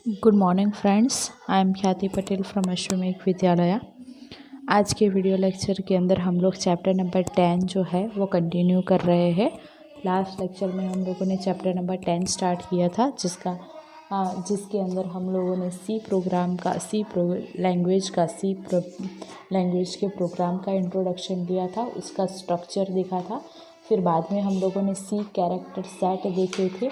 Good morning friends, I am ख्याति Patel from अश्वमेघ विद्यालय। आज के वीडियो लेक्चर के अंदर हम लोग चैप्टर नंबर 10 जो है वो कंटिन्यू कर रहे हैं। लास्ट लेक्चर में हम लोगों ने चैप्टर नंबर 10 स्टार्ट किया था, जिसके अंदर हम लोगों ने सी लैंग्वेज के प्रोग्राम का इंट्रोडक्शन दिया था, उसका स्ट्रक्चर देखा था। फिर बाद में हम लोगों ने सी कैरेक्टर सेट देखे थे।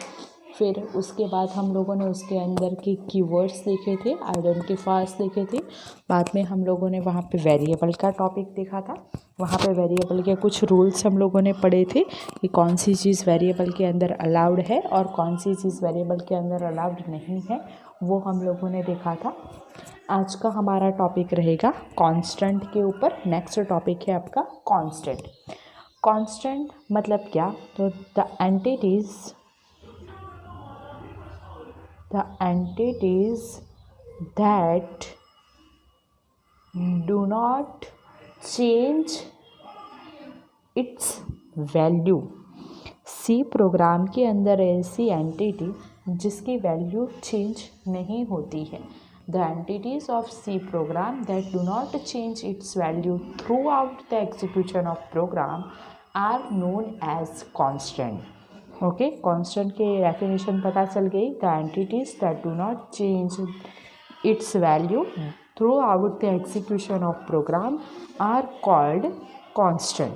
फिर उसके बाद हम लोगों ने उसके अंदर के कीवर्ड्स देखे थे, आइडेंटिफायर्स देखे थे। बाद में हम लोगों ने वहाँ पे वेरिएबल का टॉपिक देखा था। वहाँ पे वेरिएबल के कुछ रूल्स हम लोगों ने पढ़े थे कि कौन सी चीज़ वेरिएबल के अंदर अलाउड है और कौन सी चीज़ वेरिएबल के अंदर अलाउड नहीं है, वो हम लोगों ने देखा था। आज का हमारा टॉपिक रहेगा कांस्टेंट के ऊपर। नेक्स्ट टॉपिक है आपका कांस्टेंट। कांस्टेंट मतलब क्या? तो the entities that do not change its value। C program के अंदर ऐसी एंटिटी जिसकी वैल्यू चेंज नहीं होती है। The entities of C program that do not change its value throughout the execution of program are known as constant. Okay, constant की definition पता चल गई। The entities that do not change its value throughout the execution of program are called constant.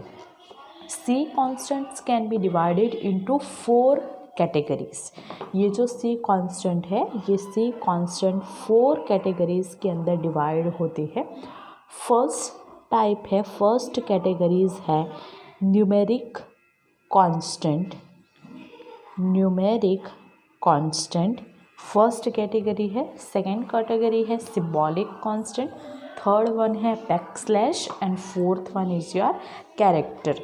C constants can be divided into 4 categories. ये जो सी constant है, ये सी constant 4 categories के अंदर डिवाइड होते हैं। फर्स्ट कैटेगरीज है न्यूमेरिक कांस्टेंट फर्स्ट कैटेगरी है। सेकेंड कैटेगरी है सिंबॉलिक कांस्टेंट। थर्ड वन है backslash and fourth one is your character.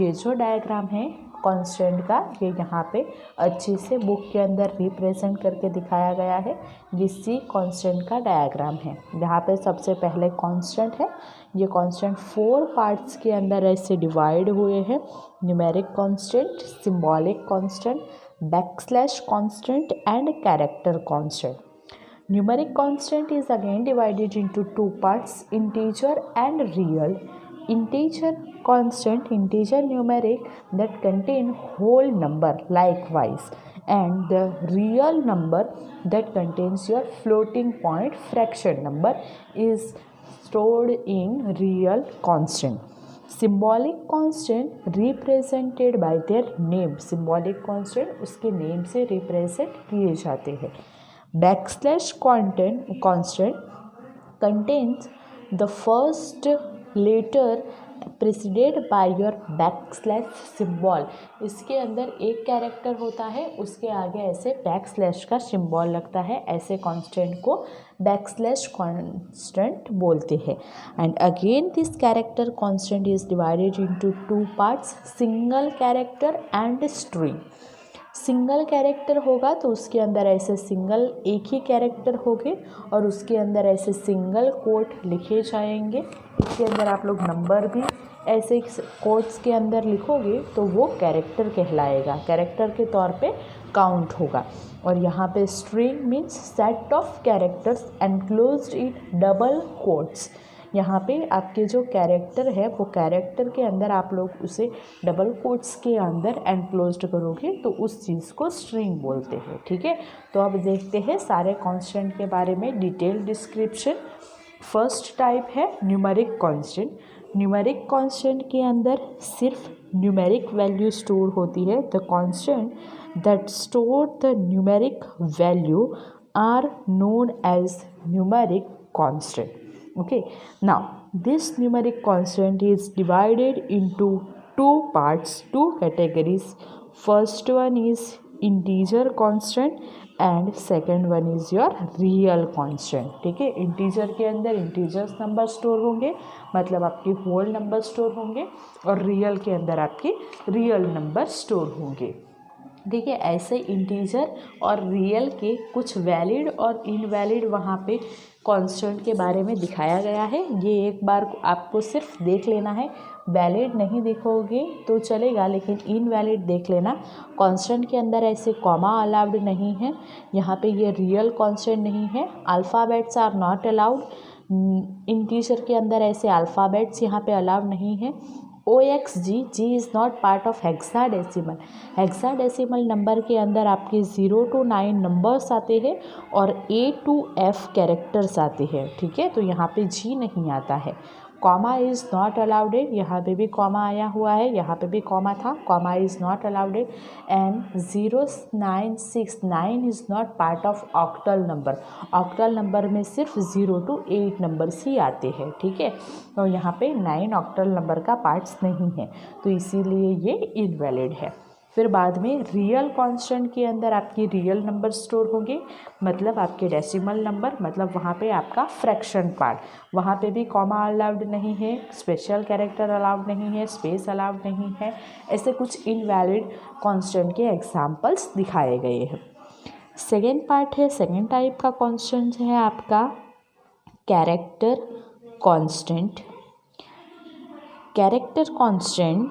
ये जो डायग्राम है कांस्टेंट का, ये यहाँ पे अच्छे से बुक के अंदर रिप्रेजेंट करके दिखाया गया है। ये सी कांस्टेंट का डायग्राम है। यहाँ पे सबसे पहले कांस्टेंट है। ये कांस्टेंट 4 पार्ट्स के अंदर ऐसे डिवाइड हुए हैं। Numeric constant, symbolic constant, backslash constant and character constant. Numeric constant is again divided into 2 parts, integer and real. Integer constant, integer numeric that contain whole number likewise, and the real number that contains your floating point fraction number is stored in real constant. Symbolic constant represented by their name. Symbolic constant उसके name से represent किए जाते हैं। Backslash constant contains the first letter preceded by your backslash symbol। इसके अंदर एक character होता है, उसके आगे ऐसे बैकस्लैश का सिंबल लगता है। ऐसे कांस्टेंट को बैकस्लैश कांस्टेंट बोलते हैं। And again this character constant is divided into 2 parts, single character and string. Single character होगा तो उसके अंदर ऐसे सिंगल एक ही कैरेक्टर होंगे और उसके अंदर ऐसे सिंगल कोट लिखे जाएंगे। इसके अंदर आप लोग नंबर भी ऐसे कोट्स के अंदर लिखोगे तो वो कैरेक्टर कहलाएगा, कैरेक्टर के तौर पे काउंट होगा। और यहाँ पे string means set of characters enclosed in double quotes. यहाँ पे आपके जो कैरेक्टर है वो कैरेक्टर के अंदर आप लोग उसे डबल कोट्स के अंदर एनक्लोज्ड करोगे तो उस चीज़ को स्ट्रिंग बोलते हैं। ठीक है, तो अब देखते हैं सारे कांस्टेंट के बारे में डिटेल डिस्क्रिप्शन। फर्स्ट टाइप है न्यूमेरिक कांस्टेंट। न्यूमेरिक कांस्टेंट के अंदर सिर्फ न्यूमेरिक वैल्यू स्टोर होती है। The constant that store the numeric value are known as numeric constant. Okay, now this numeric constant is divided into 2 parts, 2 categories. First one is integer constant and second one is your real constant। ठीक है, integer के अंदर integers number store होंगे, मतलब आपके whole number store होंगे, और real के अंदर आपके रियल नंबर स्टोर होंगे। ठीक है, ऐसे इंटीजर और रियल के कुछ वैलिड और इनवैलिड वहाँ पे कांस्टेंट के बारे में दिखाया गया है। ये एक बार आपको सिर्फ देख लेना है, वैलिड नहीं देखोगे तो चलेगा, लेकिन इनवैलिड देख लेना। कांस्टेंट के अंदर ऐसे कॉमा अलाउड नहीं है, यहाँ पे ये रियल कांस्टेंट नहीं है। Alphabets are not allowed, integer के अंदर ऐसे अल्फ़ाबेट्स यहाँ पे अलाउड नहीं है। G is not part of hexadecimal. Hexadecimal number के अंदर आपके 0 to 9 नंबर्स आते हैं और A to F कैरेक्टर्स आते हैं, ठीक है। तो यहाँ पे जी नहीं आता है। कॉमा इज़ नॉट अलाउडेड, यहाँ पे भी कॉमा आया हुआ है, यहाँ पे भी कॉमा था, comma is not allowed. And 0969 is not part of octal number. Octal number में सिर्फ 0 to 8 नंबर्स ही आते हैं, ठीक है। तो यहाँ पे 9 ऑक्टल नंबर का पार्ट्स नहीं है, तो इसीलिए ये इनवैलिड है। फिर बाद में रियल कांस्टेंट के अंदर आपकी रियल नंबर स्टोर होंगे, मतलब आपके डेसिमल नंबर, मतलब वहाँ पे आपका फ्रैक्शन पार्ट, वहाँ पे भी कॉमा अलाउड नहीं है, स्पेशल कैरेक्टर अलाउड नहीं है, स्पेस अलाउड नहीं है। ऐसे कुछ इनवैलिड कांस्टेंट के एग्जांपल्स दिखाए गए हैं। सेकेंड पार्ट है, सेकेंड टाइप का कांस्टेंट है आपका character constant. Character constant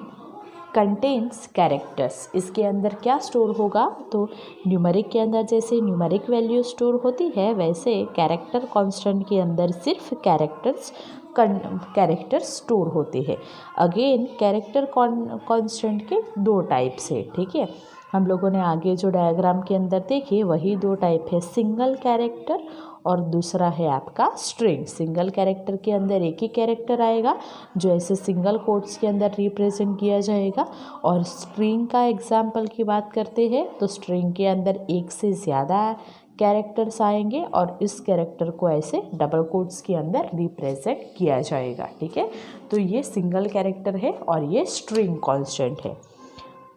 contains characters. इसके अंदर क्या स्टोर होगा, तो न्यूमेरिक के अंदर जैसे न्यूमेरिक वैल्यू स्टोर होती है, वैसे कैरेक्टर कांस्टेंट के अंदर सिर्फ कैरेक्टर्स स्टोर होते हैं। अगेन कैरेक्टर कांस्टेंट के दो टाइप्स है, ठीक है। हम लोगों ने आगे जो डायग्राम के अंदर देखे वही दो टाइप है, सिंगल कैरेक्टर और दूसरा है आपका स्ट्रिंग। सिंगल कैरेक्टर के अंदर एक ही कैरेक्टर आएगा जो ऐसे सिंगल कोट्स के अंदर रिप्रेजेंट किया जाएगा, और स्ट्रिंग का एग्जाम्पल की बात करते हैं तो स्ट्रिंग के अंदर एक से ज़्यादा कैरेक्टर्स आएंगे और इस कैरेक्टर को ऐसे डबल कोट्स के अंदर रिप्रेजेंट किया जाएगा, ठीक है। तो ये सिंगल कैरेक्टर है और ये स्ट्रिंग कांस्टेंट है।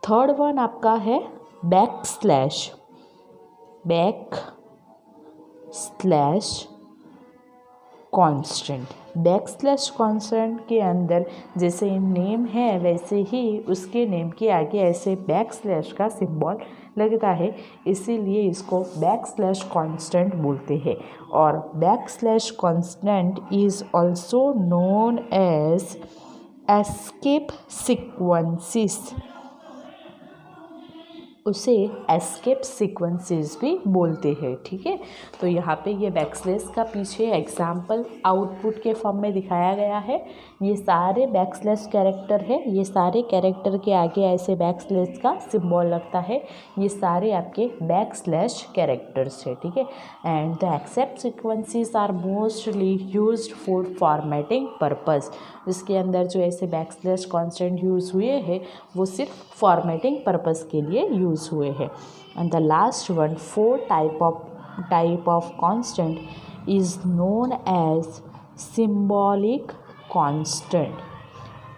थर्ड वन आपका है back slash constant. Back slash constant के अंदर जैसे नेम है वैसे ही उसके नेम के आगे ऐसे बैक स्लैश का सिंबल लगता है, इसीलिए इसको बैक स्लैश कांस्टेंट बोलते हैं। और backslash constant is also known as escape sequences. उसे एस्केप सीक्वेंसेस भी बोलते हैं, ठीक है। तो यहाँ पे ये बैकस्लैश का पीछे एग्जाम्पल आउटपुट के फॉर्म में दिखाया गया है। ये सारे बैकस्लैश कैरेक्टर है, ये सारे कैरेक्टर के आगे ऐसे बैकस्लैश का सिंबल लगता है, ये सारे आपके बैकस्लैश कैरेक्टर्स है, ठीक है। And the escape sequences are mostly used for formatting purpose. इसके अंदर जो ऐसे बैकस्लैश कांस्टेंट यूज़ हुए हैं वो सिर्फ फॉर्मेटिंग पर्पस के लिए यूज़ हुए हैं। And the last one, fourth type of constant is known as symbolic constant.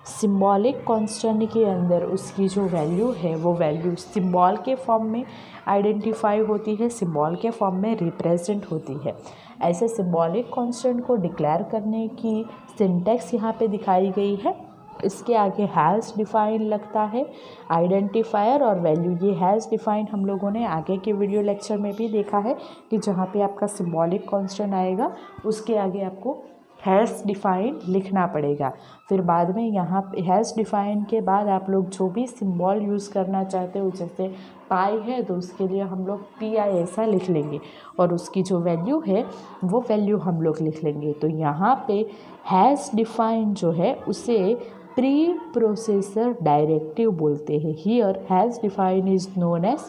Symbolic constant के अंदर उसकी जो वैल्यू है वो वैल्यू सिंबल के फॉर्म में आइडेंटिफाई होती है, सिंबल के फॉर्म में रिप्रेजेंट होती है। ऐसे सिंबॉलिक कांस्टेंट को डिक्लेयर करने की सिंटैक्स यहाँ पे दिखाई गई है। इसके आगे हैज़ डिफाइन लगता है, आइडेंटिफायर और वैल्यू। ये हैज़ डिफाइन हम लोगों ने आगे के वीडियो लेक्चर में भी देखा है कि जहाँ पे आपका सिंबॉलिक कांस्टेंट आएगा उसके आगे आपको हैज़ डिफाइन लिखना पड़ेगा। फिर बाद में यहाँ पे हैज़ डिफाइन के बाद आप लोग जो भी सिंबल यूज़ करना चाहते हो, जैसे पाई है तो उसके लिए हम लोग PI ऐसा लिख लेंगे और उसकी जो वैल्यू है वो वैल्यू हम लोग लिख लेंगे। तो यहाँ पे हैज़ डिफाइन जो है उसे प्री प्रोसेसर डायरेक्टिव बोलते हैं। Here hash define is known as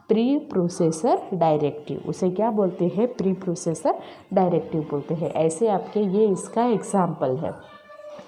preprocessor directive. उसे क्या बोलते हैं, प्री प्रोसेसर डायरेक्टिव बोलते हैं। ऐसे आपके ये इसका एग्जाम्पल है।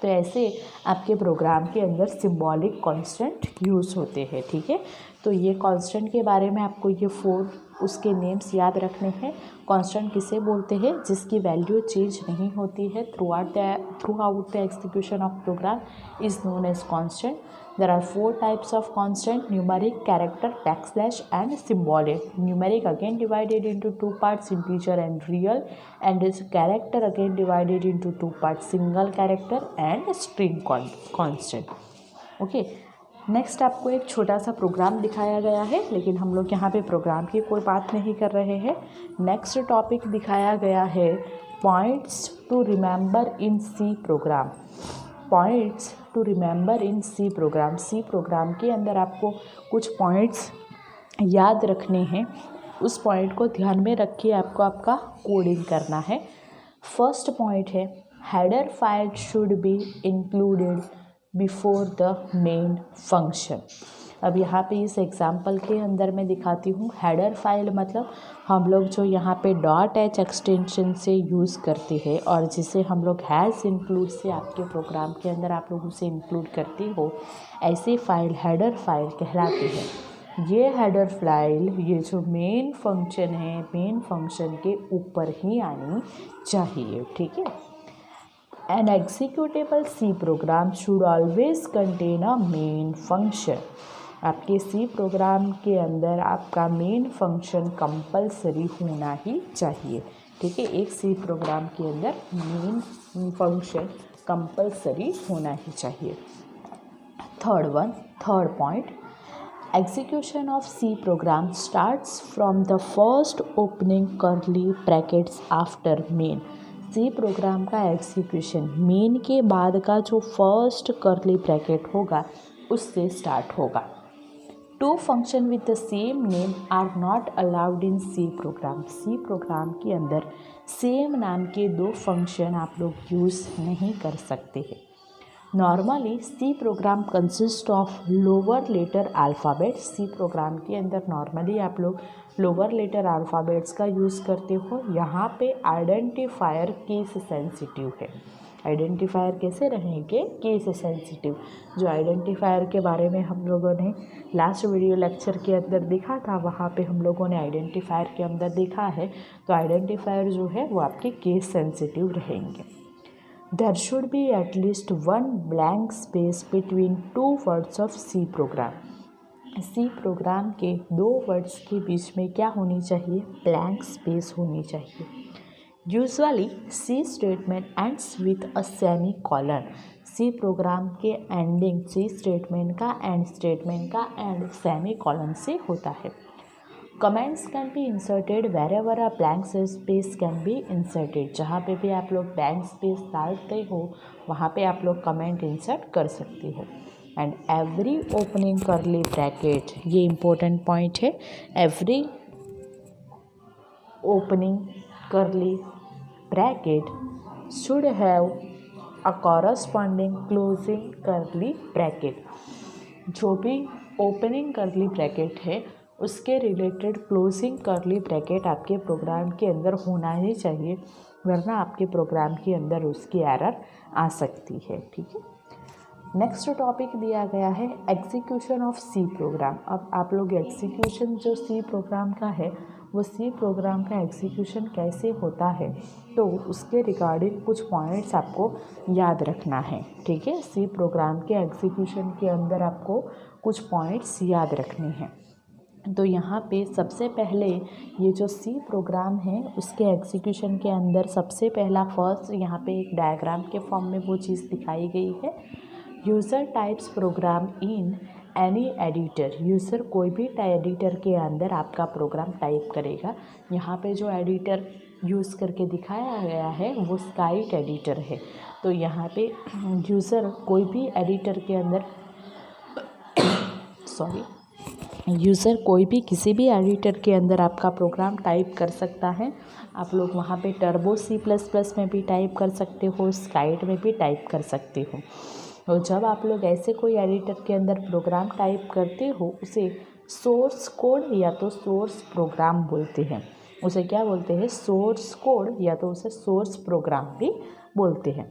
तो ऐसे आपके प्रोग्राम के अंदर सिंबॉलिक कांस्टेंट यूज़ होते हैं, ठीक है। तो ये कांस्टेंट के बारे में आपको ये 4 उसके नेम्स याद रखने हैं। कांस्टेंट किसे बोलते हैं, जिसकी वैल्यू चेंज नहीं होती है throughout the execution of program is known as constant. There are 4 types of constant: numeric, character, backslash and symbolic. Numeric again divided into 2 parts, integer and real, and is character again divided into 2 parts, single character and string constant. Okay. Next आपको एक छोटा सा programme दिखाया गया है, लेकिन हम लोग यहाँ पे प्रोग्राम की कोई बात नहीं कर रहे हैं। नेक्स्ट टॉपिक दिखाया गया है points to remember in C program. Points to remember in C program. C program के अंदर आपको कुछ पॉइंट्स याद रखने हैं, उस पॉइंट को ध्यान में रख के आपको आपका कोडिंग करना है। फर्स्ट पॉइंट है header file should be included before the main function. अब यहाँ पे इस एग्जांपल के अंदर मैं दिखाती हूँ। हेडर फाइल मतलब हम लोग जो यहाँ पे .h एक्सटेंशन से यूज़ करते हैं और जिसे हम लोग हैज़ इंक्लूड से आपके प्रोग्राम के अंदर आप लोग उसे इंक्लूड करते हो, ऐसी फाइल हेडर फाइल कहलाती है। ये हेडर फाइल ये जो मेन फंक्शन है, मेन फंक्शन के ऊपर ही आनी चाहिए, ठीक है। An executable C program should always contain a main function। आपके C प्रोग्राम के अंदर आपका मेन फंक्शन कंपलसरी होना ही चाहिए, ठीक है। एक C प्रोग्राम के अंदर मेन फंक्शन कंपलसरी होना ही चाहिए। Third point, execution of C program starts from the first opening curly brackets after main। C program का एग्जीक्यूशन मेन के बाद का जो फर्स्ट कर्ली ब्रैकेट होगा उससे स्टार्ट होगा। Two function with the same name are not allowed in C program. C program के अंदर सेम नाम के दो फंक्शन आप लोग यूज़ नहीं कर सकते हैं। Normally C program consist of lower letter alphabet. C program के अंदर नॉर्मली आप लोग लोअर लेटर अल्फ़ाबेट्स का यूज़ करते हो। यहाँ पे आइडेंटिफायर केस सेंसिटिव है। आइडेंटिफायर कैसे रहेंगे? Case sensitive. जो आइडेंटिफायर के बारे में हम लोगों ने लास्ट वीडियो लेक्चर के अंदर देखा था, वहाँ पे हम लोगों ने आइडेंटिफायर के अंदर देखा है, तो आइडेंटिफायर जो है वो आपके केस सेंसिटिव रहेंगे। There should be at least one blank space between two words of C program। C program के दो वर्ड्स के बीच में क्या होनी चाहिए? ब्लैंक स्पेस होनी चाहिए। Usually C statement ends with a semicolon. C program के एंडिंग C स्टेटमेंट का एंड सेमी कॉलन से होता है। Comments can be inserted wherever a blank space can be inserted. जहाँ पे भी आप लोग ब्लैंक स्पेस डालते हो वहाँ पे आप लोग कमेंट इंसर्ट कर सकते हो। And every opening curly bracket, ये इम्पोर्टेंट पॉइंट है, every opening curly bracket should have a corresponding closing curly bracket. जो भी ओपनिंग कर्ली ब्रैकेट है उसके रिलेटेड क्लोजिंग कर्ली ब्रैकेट आपके प्रोग्राम के अंदर होना ही चाहिए, वरना आपके प्रोग्राम के अंदर उसकी एरर आ सकती है, ठीक है। नेक्स्ट टॉपिक दिया गया है एग्जीक्यूशन ऑफ सी प्रोग्राम। अब आप लोग एग्जीक्यूशन जो सी प्रोग्राम का है वो सी प्रोग्राम का एग्जीक्यूशन कैसे होता है, तो उसके रिगार्डिंग कुछ पॉइंट्स आपको याद रखना है, ठीक है। सी प्रोग्राम के एग्जीक्यूशन के अंदर आपको कुछ पॉइंट्स याद रखने हैं। तो यहाँ पे सबसे पहले ये जो सी प्रोग्राम है उसके एग्जीक्यूशन के अंदर सबसे पहला फर्स्ट यहाँ पे एक डायग्राम के फॉर्म में वो चीज़ दिखाई गई है। User types program in any editor. User कोई भी एडिटर के अंदर आपका प्रोग्राम टाइप करेगा। यहाँ पे जो एडिटर यूज़ करके दिखाया गया है वो स्काइट एडिटर है। तो यहाँ पे यूज़र कोई भी एडिटर के अंदर यूज़र कोई भी किसी भी एडिटर के अंदर आपका प्रोग्राम टाइप कर सकता है। आप लोग वहाँ पे टर्बो C++ में भी टाइप कर सकते हो, स्काइट में भी टाइप कर सकते हो। और जब आप लोग ऐसे कोई एडिटर के अंदर प्रोग्राम टाइप करते हो उसे सोर्स कोड या तो सोर्स प्रोग्राम बोलते हैं। उसे क्या बोलते हैं? सोर्स कोड या तो उसे सोर्स प्रोग्राम भी बोलते हैं।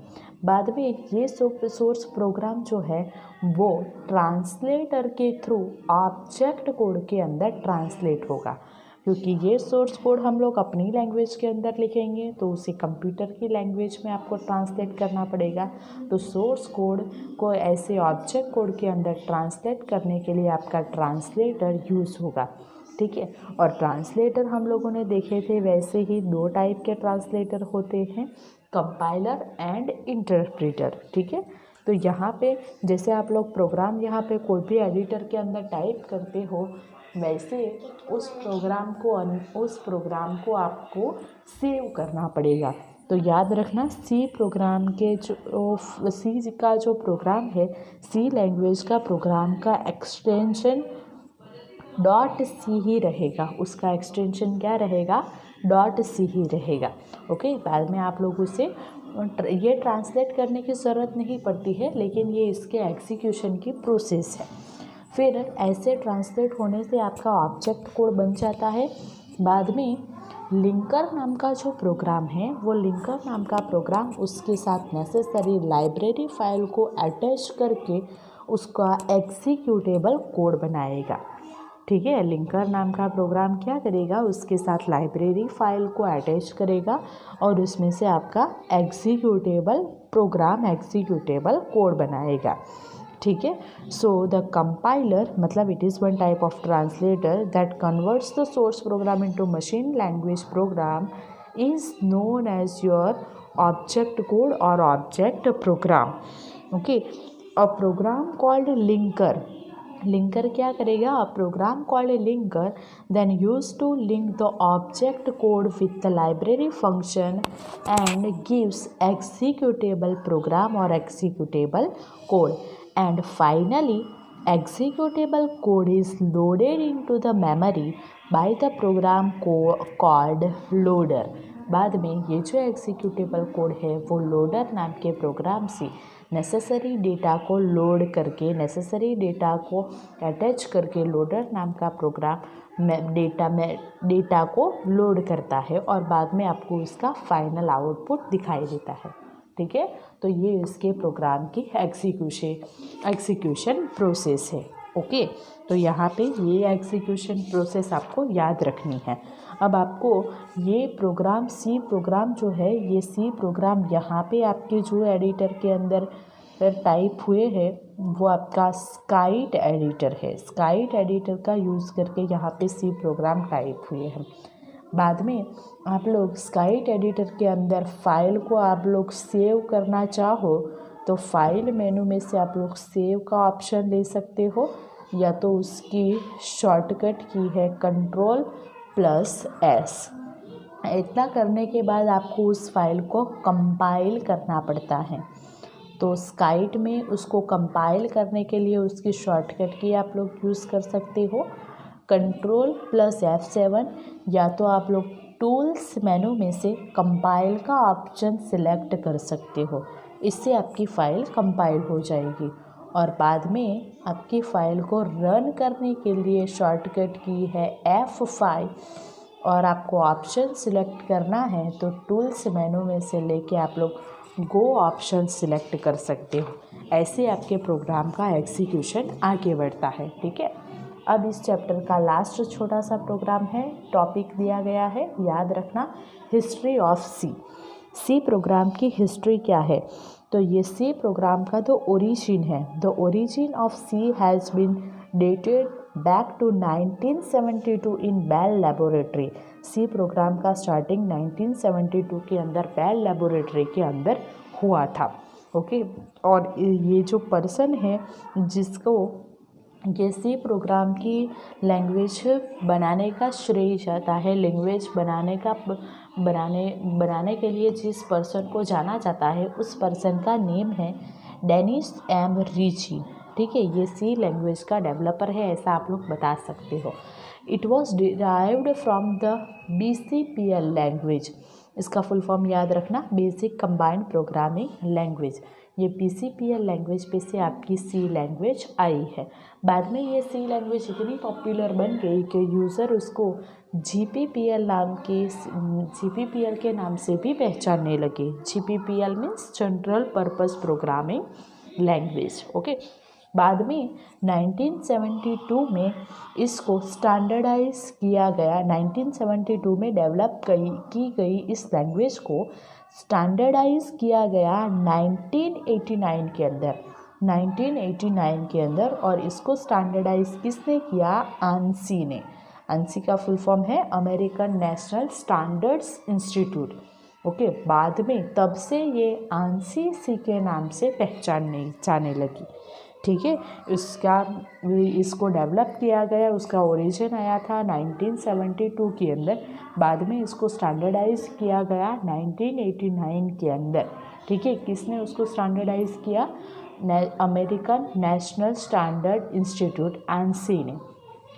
बाद में ये सोर्स प्रोग्राम जो है वो ट्रांसलेटर के थ्रू ऑब्जेक्ट कोड के अंदर ट्रांसलेट होगा, क्योंकि ये सोर्स कोड हम लोग अपनी लैंग्वेज के अंदर लिखेंगे तो उसे कंप्यूटर की लैंग्वेज में आपको ट्रांसलेट करना पड़ेगा। तो सोर्स कोड को ऐसे ऑब्जेक्ट कोड के अंदर ट्रांसलेट करने के लिए आपका ट्रांसलेटर यूज़ होगा, ठीक है। और ट्रांसलेटर हम लोगों ने देखे थे वैसे ही दो टाइप के ट्रांसलेटर होते हैं, कंपाइलर एंड इंटरप्रेटर, ठीक है। तो यहाँ पे जैसे आप लोग प्रोग्राम यहाँ पे कोई भी एडिटर के अंदर टाइप करते हो वैसे उस प्रोग्राम को आपको सेव करना पड़ेगा। तो याद रखना सी प्रोग्राम के जो सी का जो प्रोग्राम है, सी लैंग्वेज का प्रोग्राम का एक्सटेंशन .c ही रहेगा, उसका एक्सटेंशन क्या रहेगा, .c ही रहेगा। ओके, बाद में आप लोग उसे ये ट्रांसलेट करने की ज़रूरत नहीं पड़ती है, लेकिन ये इसके एग्जीक्यूशन की प्रोसेस है। फिर ऐसे ट्रांसलेट होने से आपका ऑब्जेक्ट कोड बन जाता है। बाद में लिंकर नाम का जो प्रोग्राम है, वो लिंकर नाम का प्रोग्राम उसके साथ नेसेसरी लाइब्रेरी फाइल को अटैच करके उसका एग्जीक्यूटेबल कोड बनाएगा। ठीक है, लिंकर नाम का प्रोग्राम क्या करेगा, उसके साथ लाइब्रेरी फाइल को अटैच करेगा और उसमें से आपका एग्जीक्यूटेबल प्रोग्राम, एग्जीक्यूटेबल कोड बनाएगा। ठीक है, सो द कंपाइलर मतलब it is one type of translator that converts the source program into machine language program is known as your object code और object program. Okay, a program called linker, linker क्या करेगा, a program called linker then use to link the object code with the library function and gives executable program और executable code and finally executable code is loaded into the memory by the program called loader। बाद में ये जो executable code है वो loader नाम के programme से नेसेसरी डेटा को लोड करके, नेसेसरी डेटा को अटैच करके लोडर नाम का प्रोग्राम डेटा को लोड करता है और बाद में आपको उसका फाइनल आउटपुट दिखाई देता है। ठीक है, तो ये इसके प्रोग्राम की एग्जीक्यूशन प्रोसेस है। ओके, तो यहाँ पे ये एग्जीक्यूशन प्रोसेस आपको याद रखनी है। अब आपको ये प्रोग्राम, सी प्रोग्राम जो है, ये सी प्रोग्राम यहाँ पे आपके जो एडिटर के अंदर टाइप हुए हैं वो आपका स्काइट एडिटर है। स्काइट एडिटर का यूज़ करके यहाँ पे सी प्रोग्राम टाइप हुए हैं। बाद में आप लोग स्काइट एडिटर के अंदर फाइल को आप लोग सेव करना चाहो तो फाइल मेनू में से आप लोग सेव का ऑप्शन ले सकते हो, या तो उसकी शॉर्टकट की है Ctrl+S। इतना करने के बाद आपको उस फाइल को कंपाइल करना पड़ता है। तो स्काइट में उसको कंपाइल करने के लिए उसकी शॉर्टकट की आप लोग यूज़ कर सकते हो Ctrl+F7, या तो आप लोग टूल्स मेनू में से कंपाइल का ऑप्शन सिलेक्ट कर सकते हो। इससे आपकी फ़ाइल कंपाइल हो जाएगी और बाद में आपकी फ़ाइल को रन करने के लिए शॉर्टकट की है F5 और आपको ऑप्शन सिलेक्ट करना है तो टूल्स मेनू में से लेके आप लोग गो ऑप्शन सिलेक्ट कर सकते हो। ऐसे आपके प्रोग्राम का एग्जीक्यूशन आगे बढ़ता है। ठीक है, अब इस चैप्टर का लास्ट छोटा सा प्रोग्राम है, टॉपिक दिया गया है, याद रखना, history of C. C program की हिस्ट्री क्या है, तो ये सी प्रोग्राम का जो ओरिजिन है, the origin of C has been dated back to 1972 in Bell laboratory. C program का स्टार्टिंग 1972 के अंदर बेल लेबोरेटरी के अंदर हुआ था। ओके, और ये जो पर्सन है जिसको ये सी प्रोग्राम की लैंग्वेज बनाने का श्रेय जाता है, लैंग्वेज बनाने के लिए जिस पर्सन को जाना जाता है उस पर्सन का नेम है डेनिस एम रिची। ठीक है, ये सी लैंग्वेज का डेवलपर है, ऐसा आप लोग बता सकते हो। It was derived from the BCPL language. इसका फुल फॉर्म याद रखना, बेसिक कंबाइंड प्रोग्रामिंग लैंग्वेज। ये BCPL लैंग्वेज पे से आपकी सी लैंग्वेज आई है। बाद में ये सी लैंग्वेज इतनी पॉपुलर बन गई कि यूज़र उसको GPPL के नाम से भी पहचानने लगे। GPPL means general purpose programming language. Okay, बाद में 1972 में इसको स्टैंडर्डाइज किया गया। 1972 में डेवलप की गई इस लैंग्वेज को स्टैंडर्डाइज किया गया 1989 के अंदर, 1989 के अंदर। और इसको स्टैंडर्डाइज किसने किया, ANSI ने। ANSI का फुल फॉर्म है American national standards institute. Okay, बाद में तब से ये ANSI के नाम से पहचानने जाने लगी। ठीक है। इसको डेवलप किया गया, उसका ओरिजिन आया था 1972 के अंदर, बाद में इसको स्टैंडर्डाइज किया गया 1989 के अंदर। ठीक है, किसने उसको स्टैंडर्डाइज किया? American national standard institute NC ने,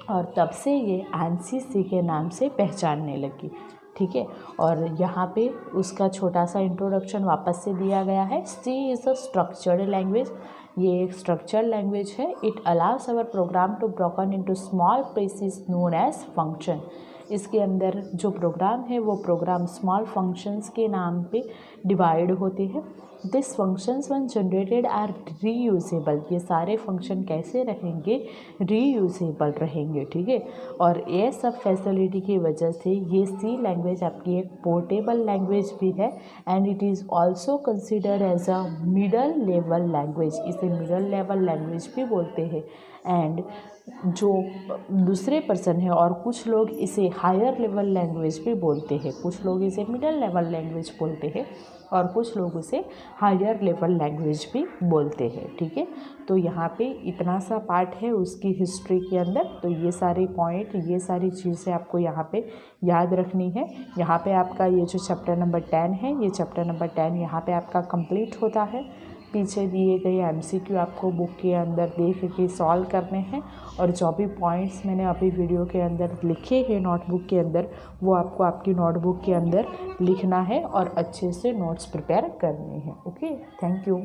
और तब से ये एनसीसी के नाम से पहचानने लगी। ठीक है, और यहाँ पे उसका छोटा सा इंट्रोडक्शन वापस से दिया गया है। C is a structured language, ये एक स्ट्रक्चर्ड लैंग्वेज है। It allows our program to broken into small pieces known as function. इसके अंदर जो प्रोग्राम है वो प्रोग्राम स्मॉल फंक्शंस के नाम पे डिवाइड होते हैं। This functions one generated are reusable, ये सारे फंक्शन कैसे रहेंगे? रीयूजेबल रहेंगे। ठीक है, और ये सब फैसिलिटी की वजह से ये सी लैंग्वेज आपकी एक पोर्टेबल लैंग्वेज भी है, and it is also considered as a middle level language. इसे मिडल लेवल लैंग्वेज भी बोलते हैं। एंड जो दूसरे पर्सन है, और कुछ लोग इसे हायर लेवल लैंग्वेज भी बोलते हैं, कुछ लोग इसे मिडल लेवल लैंग्वेज बोलते हैं और कुछ लोग उसे हायर लेवल लैंग्वेज भी बोलते हैं। ठीक है, तो यहाँ पे इतना सा पार्ट है उसकी हिस्ट्री के अंदर। तो ये सारे पॉइंट, ये सारी चीज़ें आपको यहाँ पे याद रखनी है। यहाँ पे आपका ये जो चैप्टर नंबर 10 है, ये चैप्टर नंबर 10 यहाँ पे आपका कंप्लीट होता है। पीछे दिए गए एमसीक्यू आपको बुक के अंदर देख के सॉल्व करने हैं, और जो भी पॉइंट्स मैंने अभी वीडियो के अंदर लिखे हैं नोटबुक के अंदर, वो आपको आपकी नोटबुक के अंदर लिखना है और अच्छे से नोट्स प्रिपेयर करने हैं। Okay, thank you.